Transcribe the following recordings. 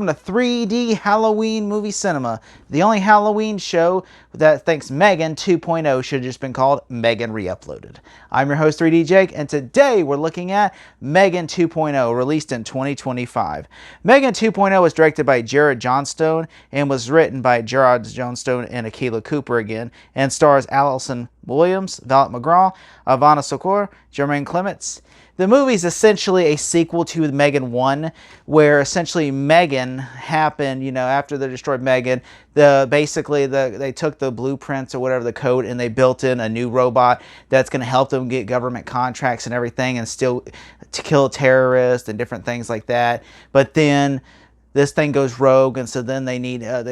welcome to 3D Halloween Movie Cinema, the only Halloween show that thinks Megan 2.0 should have just been called Megan Reuploaded. I'm your host 3D Jake, and today we're looking at Megan 2.0, released in 2025. Megan 2.0 was directed by Jared Johnstone and was written by Jared Johnstone and Akilah Cooper again, and stars Allison Williams, Violet McGraw, Ivana Sokor, Jermaine Clements. The movie is essentially a sequel to Megan 1, where essentially Megan happened, after they destroyed Megan, they took the blueprints or whatever, the code, and they built in a new robot that's going to help them get government contracts and everything, and still to kill terrorists and different things like that. But then this thing goes rogue, and so then they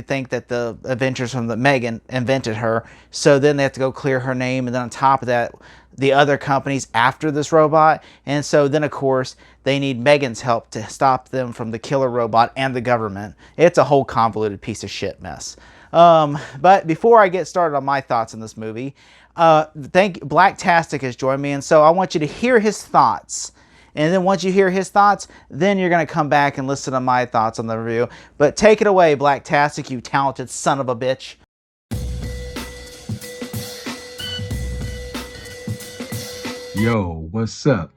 think that the Avengers from the Megan invented her, so then they have to go clear her name, and then on top of that, the other companies after this robot, and so then of course they need Megan's help to stop them from the killer robot and the government. It's a whole convoluted piece of shit mess. But before I get started on my thoughts on this movie, Blacktastic has joined me, and so I want you to hear his thoughts. And then once you hear his thoughts, then you're going to come back and listen to my thoughts on the review. But take it away, Blacktastic, you talented son of a bitch. Yo, what's up?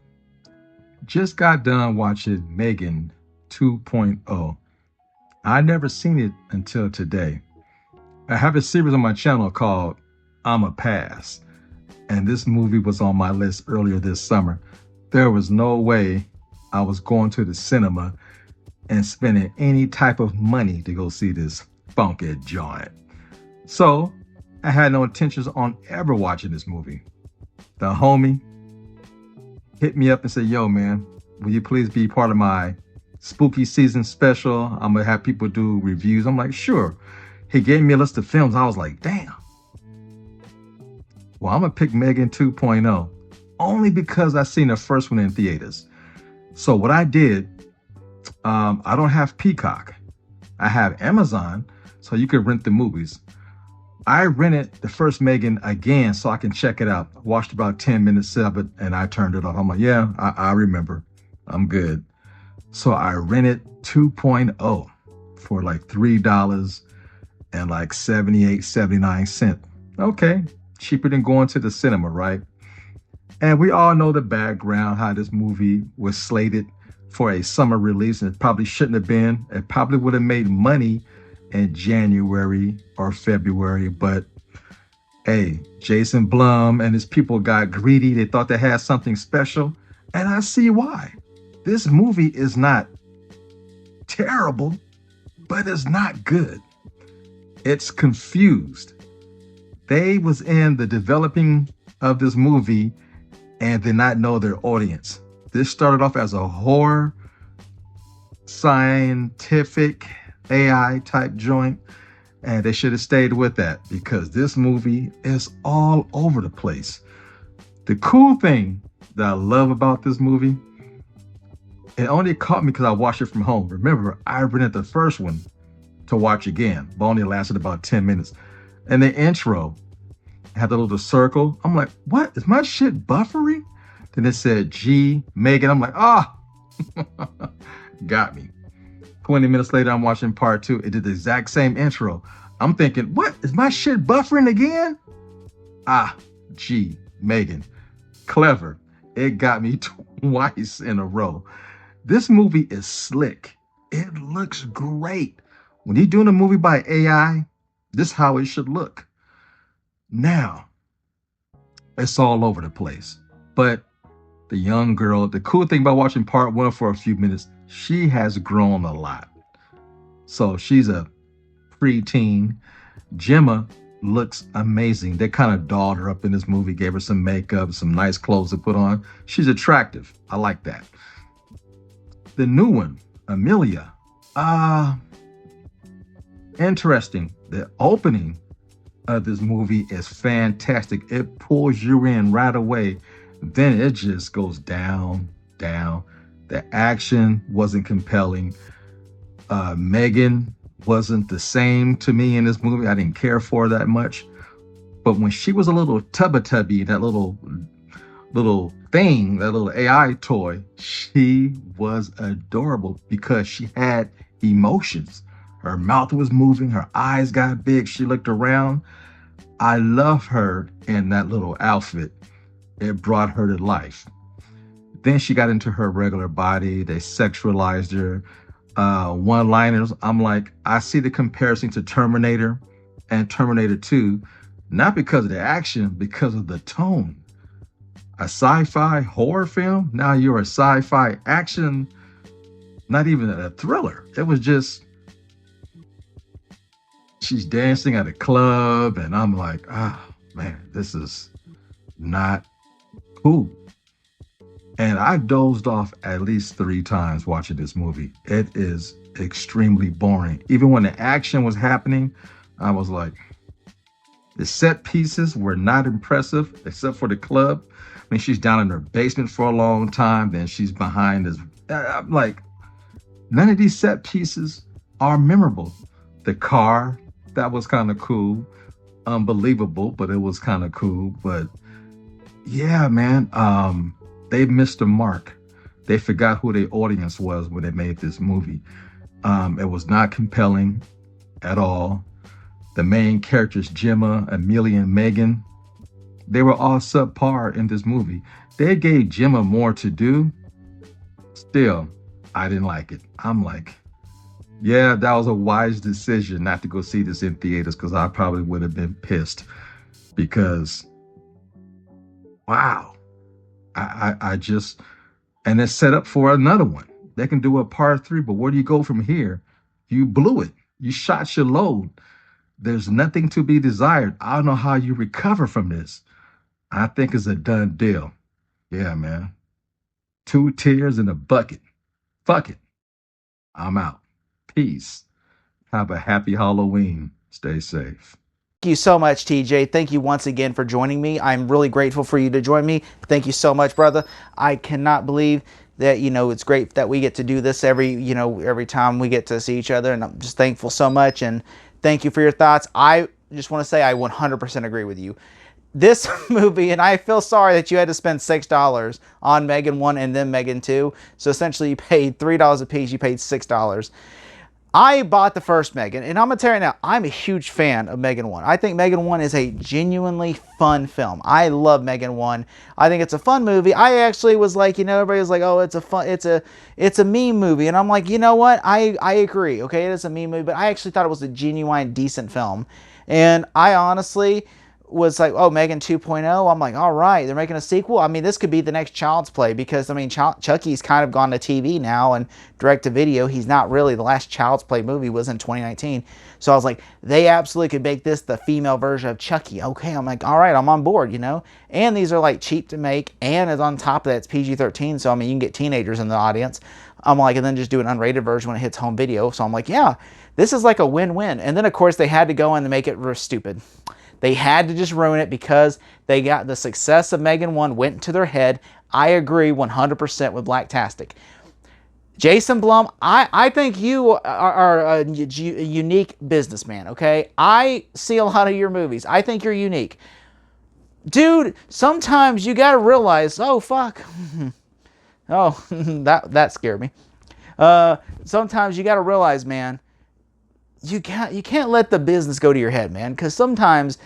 Just got done watching Megan 2.0. I never seen it until today. I have a series on my channel called I'm a Pass, and this movie was on my list earlier this summer. There was no way I was going to the cinema and spending any type of money to go see this funky joint. So I had no intentions on ever watching this movie. The homie hit me up and said, yo, man, will you please be part of my spooky season special? I'm going to have people do reviews. I'm like, sure. He gave me a list of films. I was like, damn. Well, I'm going to pick Megan 2.0 only because I seen the first one in theaters. So what I did, I don't have Peacock. I have Amazon, so you could rent the movies. I rented the first Megan again so I can check it out. I watched about 10 minutes of it and I turned it off. I'm like, yeah, I remember. I'm good. So I rented 2.0 for like $3 and like 79 cents. Okay, cheaper than going to the cinema, right? And we all know the background, how this movie was slated for a summer release, and it probably shouldn't have been. It probably would have made money in January or February, but hey, Jason Blum and his people got greedy. They thought they had something special, and I see why. This movie is not terrible, but it's not good. It's confused. They was in the developing of this movie and did not know their audience. This started off as a horror, scientific, AI type joint, and they should have stayed with that because this movie is all over the place. The cool thing that I love about this movie, it only caught me because I watched it from home. Remember, I rented the first one to watch again, but only lasted about 10 minutes. And the intro had the little circle. I'm like, what? Is my shit buffering? Then it said G, Megan. I'm like, got me. 20 minutes later, I'm watching part 2. It did the exact same intro. I'm thinking, what? Is my shit buffering again? G, Megan. Clever. It got me twice in a row. This movie is slick. It looks great. When you're doing a movie by AI, this is how it should look. Now, it's all over the place. But the young girl, the cool thing about watching part 1 for a few minutes, she has grown a lot. So she's a preteen. Gemma looks amazing. They kind of dolled her up in this movie, gave her some makeup, some nice clothes to put on. She's attractive. I like that. The new one, Amelia. Interesting. The opening of this movie is fantastic. It pulls you in right away. Then it just goes down, down. The action wasn't compelling. Megan wasn't the same to me in this movie. I didn't care for her that much. But when she was a little tubby, that little thing, that little AI toy, she was adorable because she had emotions. Her mouth was moving, her eyes got big, she looked around. I love her in that little outfit. It brought her to life. Then she got into her regular body. They sexualized her. One-liners. I'm like, I see the comparison to Terminator and Terminator 2, not because of the action, because of the tone. A sci-fi horror film. Now you're a sci-fi action, not even a thriller. It was just, she's dancing at a club, and I'm like, ah, man, this is not cool. And I dozed off at least 3 times watching this movie. It is extremely boring. Even when the action was happening, I was like, the set pieces were not impressive, except for the club. I mean, she's down in her basement for a long time, then she's behind this. I'm like, none of these set pieces are memorable. The car, that was kind of cool. Unbelievable, but it was kind of cool. But yeah, man, they missed the mark. They forgot who their audience was when they made this movie. It was not compelling at all. The main characters, Gemma, Amelia, and Megan, they were all subpar in this movie. They gave Gemma more to do. Still, I didn't like it. I'm like, yeah, that was a wise decision not to go see this in theaters, because I probably would have been pissed. Because, wow. I just, and it's set up for another one. They can do a part 3, but where do you go from here? You blew it. You shot your load. There's nothing to be desired. I don't know how you recover from this. I think it's a done deal. Yeah, man. 2 tears in a bucket. Fuck it. I'm out. Peace. Have a happy Halloween. Stay safe. Thank you so much, TJ. Thank you once again for joining me. I'm really grateful for you to join me. Thank you so much, brother. I cannot believe that, it's great that we get to do this every time we get to see each other, and I'm just thankful so much, and thank you for your thoughts. I just want to say I 100% agree with you. This movie, and I feel sorry that you had to spend $6 on Megan 1 and then Megan 2. So essentially you paid $3 a piece, you paid $6. I bought the first Megan, and I'm going to tell you now, I'm a huge fan of Megan 1. I think Megan 1 is a genuinely fun film. I love Megan 1. I think it's a fun movie. I actually was like, everybody was like, oh, it's a meme movie. And I'm like, you know what? I agree. Okay, it is a meme movie, but I actually thought it was a genuine, decent film. And I honestly was like, oh, Megan 2.0. I'm like, all right, they're making a sequel. I mean, this could be the next Child's Play, because, I mean, Chucky's kind of gone to TV now and direct to video. He's not really. The last Child's Play movie was in 2019. So I was like, they absolutely could make this the female version of Chucky. Okay, I'm like, all right, I'm on board, And these are like cheap to make, and on top of that, it's PG-13. So, I mean, you can get teenagers in the audience. I'm like, and then just do an unrated version when it hits home video. So I'm like, yeah, this is like a win-win. And then, of course, they had to go in and make it stupid. They had to just ruin it because they got the success of Megan 1 went into their head. I agree 100% with Blacktastic. Jason Blum, I think you are a unique businessman, okay? I see a lot of your movies. I think you're unique. Dude, sometimes you got to realize, oh, fuck. Oh, that scared me. Sometimes you got to realize, man, you can't let the business go to your head, man, because sometimes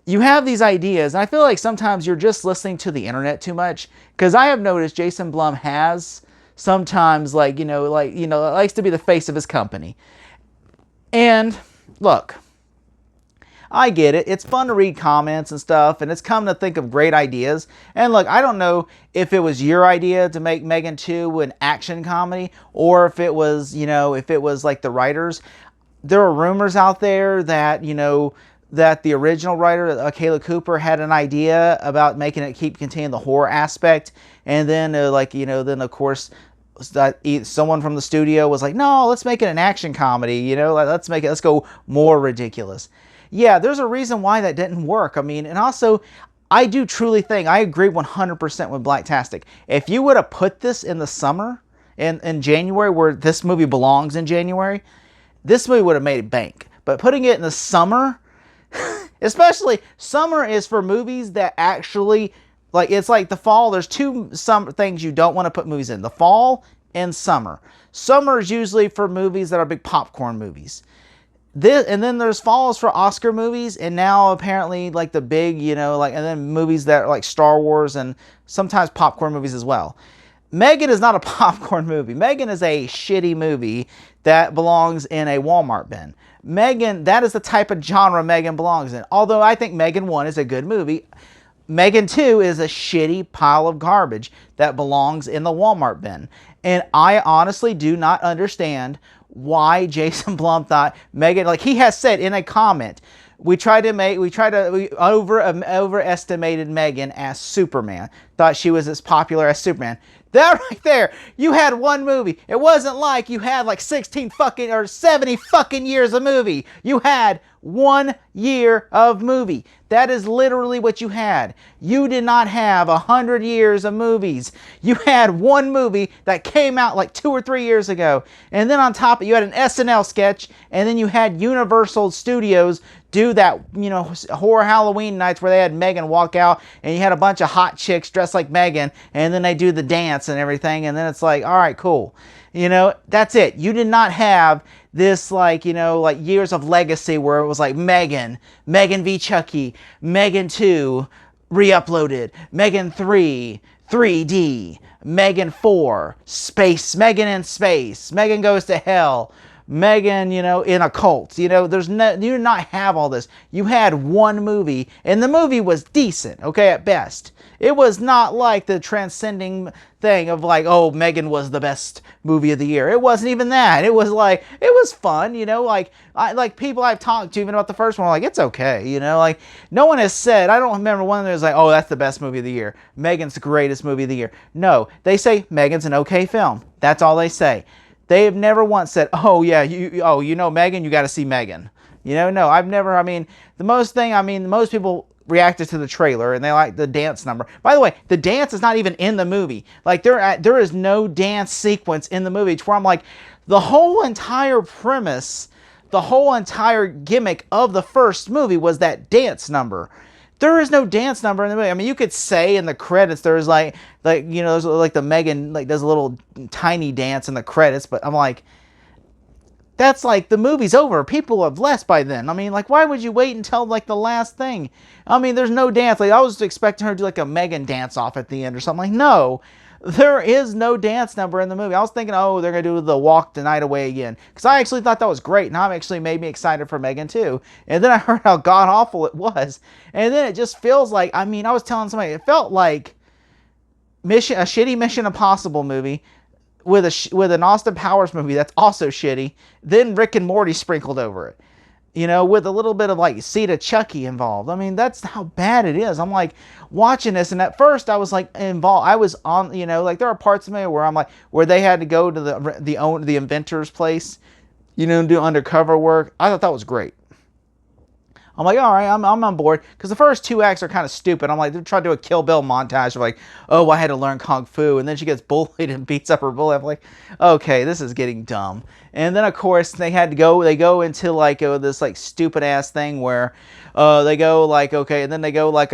you have these ideas, and I feel like sometimes you're just listening to the internet too much, because I have noticed Jason Blum has sometimes, likes to be the face of his company. And look, I get it. It's fun to read comments and stuff, and it's come to think of great ideas. And look, I don't know if it was your idea to make Megan 2 an action comedy, or if it was, like the writers. There are rumors out there that, that the original writer, Kayla Cooper, had an idea about making it containing the horror aspect. And then, then of course, someone from the studio was like, no, let's make it an action comedy. Let's go more ridiculous. Yeah, there's a reason why that didn't work. I mean, and also, I do truly think, I agree 100% with Blacktastic. If you would have put this in the summer, in January, where this movie belongs in January, this movie would have made it bank. But putting it in the summer, especially summer is for movies that actually, it's like the fall. There's some things you don't want to put movies in. The fall and summer. Summer is usually for movies that are big popcorn movies. This, and then there's falls for Oscar movies, and now apparently like the big, and then movies that are like Star Wars and sometimes popcorn movies as well. Megan is not a popcorn movie. Megan is a shitty movie that belongs in a Walmart bin. Megan, that is the type of genre Megan belongs in. Although I think Megan 1 is a good movie, Megan 2 is a shitty pile of garbage that belongs in the Walmart bin. And I honestly do not understand why Jason Blum thought Megan, like he has said in a comment, we overestimated Megan as Superman. Thought she was as popular as Superman. That right there, you had one movie. It wasn't like you had like 16 fucking or 70 fucking years of movie. You had 1 year of movie. That is literally what you had. You did not have 100 years of movies. You had one movie that came out like 2 or 3 years ago. And then on top of it, you had an SNL sketch, and then you had Universal Studios do that, horror Halloween nights where they had Megan walk out and you had a bunch of hot chicks dressed like Megan, and then they do the dance and everything, and then it's like, all right, cool. That's it. You did not have this like years of legacy where it was like Megan v. Chucky, Megan 2 re-uploaded, Megan 3 3D, Megan 4 space, Megan in space, Megan goes to hell, Megan, in a cult. You did not have all this. You had one movie, and the movie was decent, okay, at best. It was not like the transcending thing of like, oh, Megan was the best movie of the year. It wasn't even that. It was like, it was fun, like people I've talked to even about the first one, like, it's okay, like, no one has said, I don't remember one of them was like, oh, that's the best movie of the year. Megan's the greatest movie of the year. No, they say Megan's an okay film. That's all they say. They have never once said, oh yeah, Megan, you got to see Megan. No, I've never, most people reacted to the trailer and they like the dance number. By the way, the dance is not even in the movie. Like there is no dance sequence in the movie. It's where I'm like, the whole entire premise, the whole entire gimmick of the first movie was that dance number. There is no dance number in the movie. You could say in the credits there's there's like the Megan does a little tiny dance in the credits, but I'm like, that's like the movie's over. People have left by then. Why would you wait until like the last thing? There's no dance. Like I was expecting her to do like a Megan dance off at the end or something. Like no. There is no dance number in the movie. I was thinking, oh, they're going to do the Walk the Night Away again. Because I actually thought that was great. Now it actually made me excited for Megan 2. And then I heard how god-awful it was. And then it just feels like, I was telling somebody, it felt like a shitty Mission Impossible movie with an Austin Powers movie that's also shitty. Then Rick and Morty sprinkled over it. With a little bit of like Seed of Chucky involved. That's how bad it is. I'm like watching this, and at first I was like involved. I was on, like there are parts of me where I'm like, where they had to go to the inventor's place, do undercover work. I thought that was great. I'm like, all right, I'm on board. Because the first 2 acts are kind of stupid. I'm like, they're trying to do a Kill Bill montage of like, oh, I had to learn Kung Fu. And then she gets bullied and beats up her bully. I'm like, okay, this is getting dumb. And then, of course, they go into like this like stupid ass thing where they go like, okay, and then they go like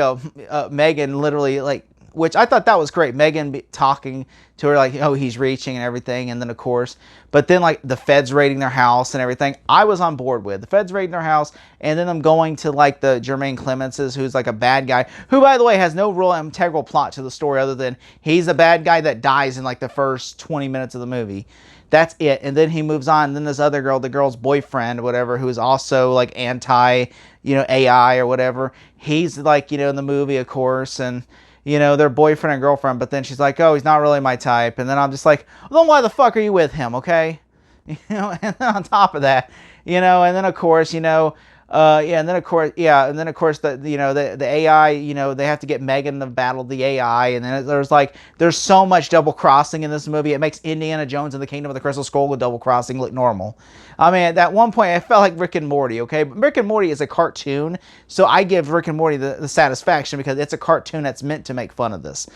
Megan literally like, which I thought that was great. Megan talking to her like, oh, he's reaching and everything. And then, of course, but then like the feds raiding their house and everything, I was on board with. The feds raiding their house, and then I'm going to like the Jermaine Clemenses, who's like a bad guy, who, by the way, has no real integral plot to the story other than he's a bad guy that dies in like the first 20 minutes of the movie. That's it. And then he moves on. And then this other girl, the girl's boyfriend or whatever, who is also like anti, AI or whatever. He's like, in the movie, of course, and their boyfriend and girlfriend, but then she's like, oh, he's not really my type. And then I'm just like, well, then why the fuck are you with him, okay? And then on top of that, and then of course, and then of course, the AI, they have to get Megan to battle the AI, and then there's so much double crossing in this movie. It makes Indiana Jones and the Kingdom of the Crystal Skull with double crossing look normal. At that one point, I felt like Rick and Morty, okay? But Rick and Morty is a cartoon, so I give Rick and Morty the satisfaction because it's a cartoon that's meant to make fun of this.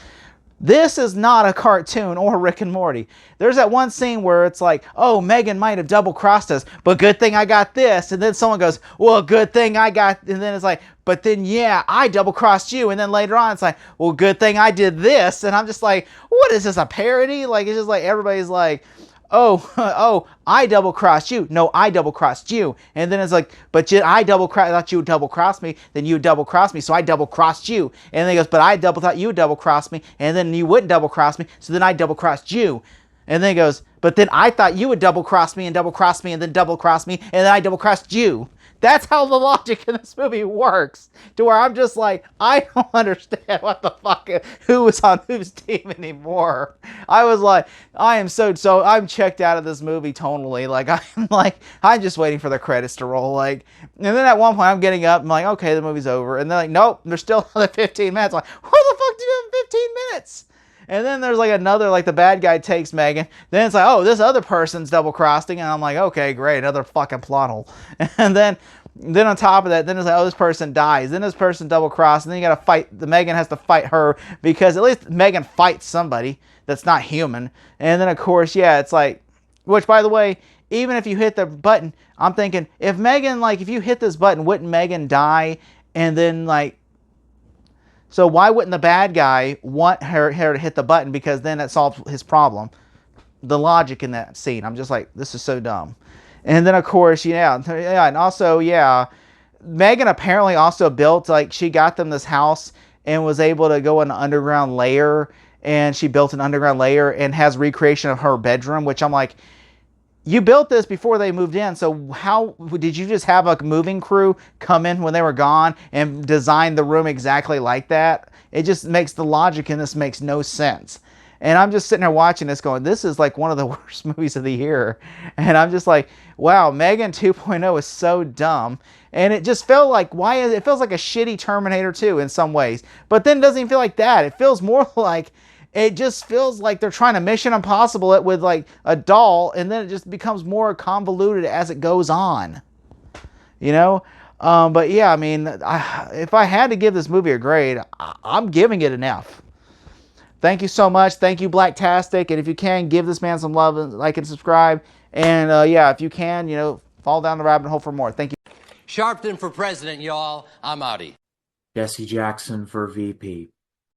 This is not a cartoon or Rick and Morty. There's that one scene where it's like, oh, Megan might have double-crossed us, but good thing I got this. And then someone goes, well, good thing I got... And then it's like, but then, yeah, I double-crossed you. And then later on, it's like, well, good thing I did this. And I'm just like, what is this, a parody? Like, it's just like everybody's like... oh, I double-crossed you. No, I double-crossed you. And then it's like, but I thought you would double-cross me. Then you would double-cross me, so I double-crossed you. And then he goes, but I thought you would double-cross me. And then you wouldn't double-cross me, so then I double-crossed you. And then he goes, but then I thought you would double-cross me and double-cross me and then double-cross me, and then I double-crossed you. That's how the logic in this movie works. To where I'm just like, I don't understand what the fuck, who is on whose team anymore. I was like, I'm checked out of this movie tonally. I'm just waiting for the credits to roll. And then at one point I'm getting up, I'm like, okay, the movie's over. And they're like, nope, there's still another 15 minutes. I'm like, what the fuck do you have in 15 minutes? And then there's another, the bad guy takes Megan. Then it's like, oh, this other person's double-crossing. And I'm like, okay, great, another fucking plot hole. And then on top of that, then it's like, oh, this person dies. Then this person double-crossed. And then you got to fight, Megan has to fight her. Because at least Megan fights somebody that's not human. And then, of course, yeah, it's like, which, by the way, even if you hit the button, I'm thinking, if Megan, if you hit this button, wouldn't Megan die? And then, so why wouldn't the bad guy want her to hit the button? Because then it solves his problem. The logic in that scene. I'm just like, this is so dumb. And then, of course, and also, Megan apparently also built, she got them this house and was able to go in an underground layer. And she built an underground layer and has recreation of her bedroom, which I'm like, you built this before they moved in, so how did you just have a moving crew come in when they were gone and design the room exactly like that? It just makes the logic in this makes no sense. And I'm just sitting there watching this going, this is one of the worst movies of the year. And I'm just like, wow, Megan 2.0 is so dumb. And it just felt like, it feels like a shitty Terminator 2 in some ways. But then it doesn't even feel like that. It feels more like... It just feels like they're trying to Mission Impossible it with a doll, and then it just becomes more convoluted as it goes on. But yeah, I mean, if I had to give this movie a grade, I'm giving it an F. Thank you so much. Thank you, Blacktastic. And if you can, give this man some love and like and subscribe. And yeah, if you can, fall down the rabbit hole for more. Thank you. Sharpton for president, y'all. I'm outie. Jesse Jackson for VP.